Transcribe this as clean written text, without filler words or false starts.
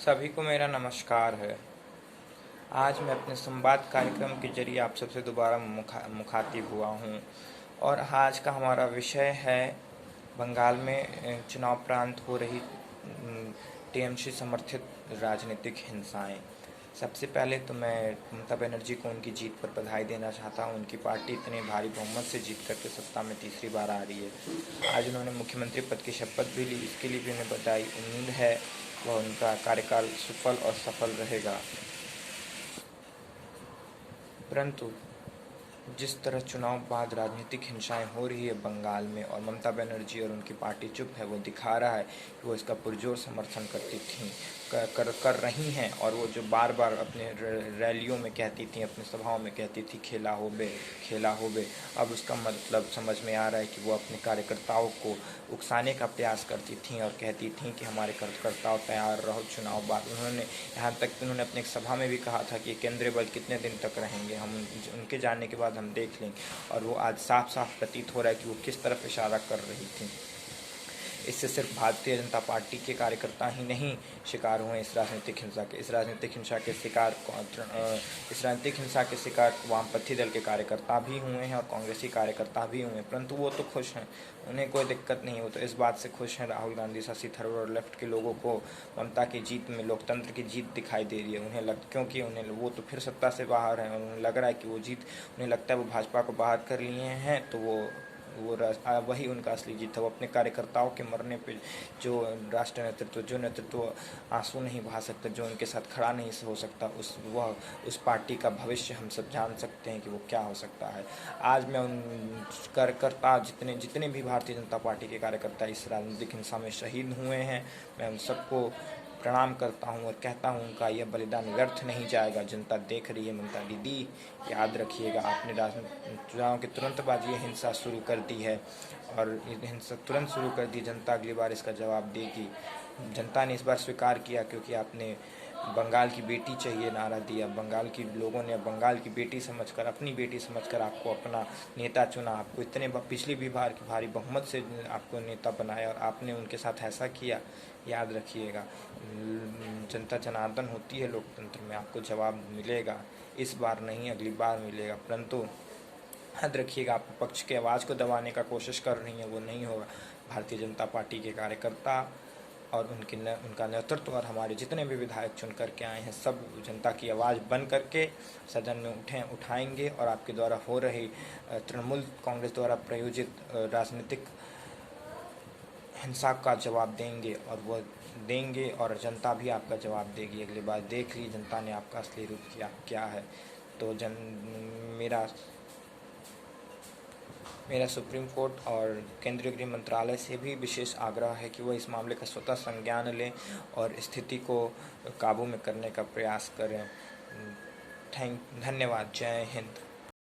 सभी को मेरा नमस्कार है। आज मैं अपने संवाद कार्यक्रम के जरिए आप सबसे दोबारा मुखातिब हुआ हूँ और आज का हमारा विषय है बंगाल में चुनाव प्रांत हो रही टीएमसी समर्थित राजनीतिक हिंसाएं। सबसे पहले तो मैं ममता बनर्जी को उनकी जीत पर बधाई देना चाहता हूं। उनकी पार्टी इतने भारी बहुमत से जीत करके सत्ता में तीसरी बार आ रही है। आज उन्होंने मुख्यमंत्री पद की शपथ भी ली, इसके लिए भी उन्हें बधाई। उम्मीद है वह उनका कार्यकाल सुफल और सफल रहेगा। परंतु जिस तरह चुनाव बाद राजनीतिक हिंसाएं हो रही है बंगाल में और ममता बनर्जी और उनकी पार्टी चुप है, वो दिखा रहा है कि वो इसका पुरजोर समर्थन करती थी कर रही हैं। और वो जो बार बार अपने रैलियों में कहती थी, अपनी सभाओं में कहती थी खेला हो बे, अब उसका मतलब समझ में आ रहा है कि वो अपने कार्यकर्ताओं को उकसाने का प्रयास करती थी और कहती थी कि हमारे कार्यकर्ताओं तैयार रहो चुनाव बाद। यहाँ तक उन्होंने अपनी एक सभा में भी कहा था कि केंद्रीय बल कितने दिन तक रहेंगे, हम उनके जाने के बाद हम देख लेंगे। और वो आज साफ साफ प्रतीत हो रहा है कि वो किस तरफ इशारा कर रही थी। इससे सिर्फ भारतीय जनता पार्टी के कार्यकर्ता ही नहीं शिकार हुए इस राजनीतिक हिंसा के। इस राजनीतिक हिंसा के शिकार वामपंथी दल के कार्यकर्ता भी हुए हैं और कांग्रेसी कार्यकर्ता भी हुए हैं, परंतु वो तो खुश हैं, उन्हें कोई दिक्कत नहीं। वो तो इस बात से खुश हैं, राहुल गांधी, शशि थरूर और लेफ्ट के लोगों को ममता की जीत में लोकतंत्र की जीत दिखाई दे रही है। क्योंकि उन्हें वो तो फिर सत्ता से बाहर हैं, उन्हें लग रहा है कि वो जीत, उन्हें लगता है वो भाजपा को बाहर कर लिए हैं, तो वो वही उनका असली जीत है। वो अपने कार्यकर्ताओं के मरने पे जो राष्ट्र नेतृत्व आंसू नहीं बहा सकता, जो उनके साथ खड़ा नहीं हो सकता, उस पार्टी का भविष्य हम सब जान सकते हैं कि वो क्या हो सकता है। आज मैं उन कार्यकर्ता जितने भी भारतीय जनता पार्टी के कार्यकर्ता इस राजनीतिक हिंसा में शहीद हुए हैं, मैं उन सबको प्रणाम करता हूं और कहता हूं उनका यह बलिदान व्यर्थ नहीं जाएगा। जनता देख रही है। ममता दीदी, याद रखिएगा, आपने चुनाव के तुरंत बाद ये हिंसा शुरू कर दी है और ये हिंसा तुरंत शुरू कर दी। जनता अगली बार इसका जवाब देगी। जनता ने इस बार स्वीकार किया क्योंकि आपने बंगाल की बेटी चाहिए नारा दिया। बंगाल की लोगों ने बंगाल की बेटी समझकर, अपनी बेटी समझकर आपको अपना नेता चुना। आपको इतने पिछली भी बार की भारी बहुमत से आपको नेता बनाया और आपने उनके साथ ऐसा किया। याद रखिएगा, जनता जनार्दन होती है लोकतंत्र में, आपको जवाब मिलेगा। इस बार नहीं, अगली बार मिलेगा। परंतु याद रखिएगा, आप पक्ष के आवाज़ को दबाने का कोशिश कर रही हैं, वो नहीं होगा। भारतीय जनता पार्टी के कार्यकर्ता और उनका नेतृत्व और हमारे जितने भी विधायक चुन करके आए हैं, सब जनता की आवाज़ बन करके सदन में उठाएंगे और आपके द्वारा हो रही तृणमूल कांग्रेस द्वारा प्रायोजित राजनीतिक हिंसा का जवाब देंगे और जनता भी आपका जवाब देगी। अगली बार देख ली जनता ने आपका असली रूप क्या है। तो मेरा सुप्रीम कोर्ट और केंद्रीय गृह मंत्रालय से भी विशेष आग्रह है कि वो इस मामले का स्वतः संज्ञान लें और स्थिति को काबू में करने का प्रयास करें। धन्यवाद। जय हिंद।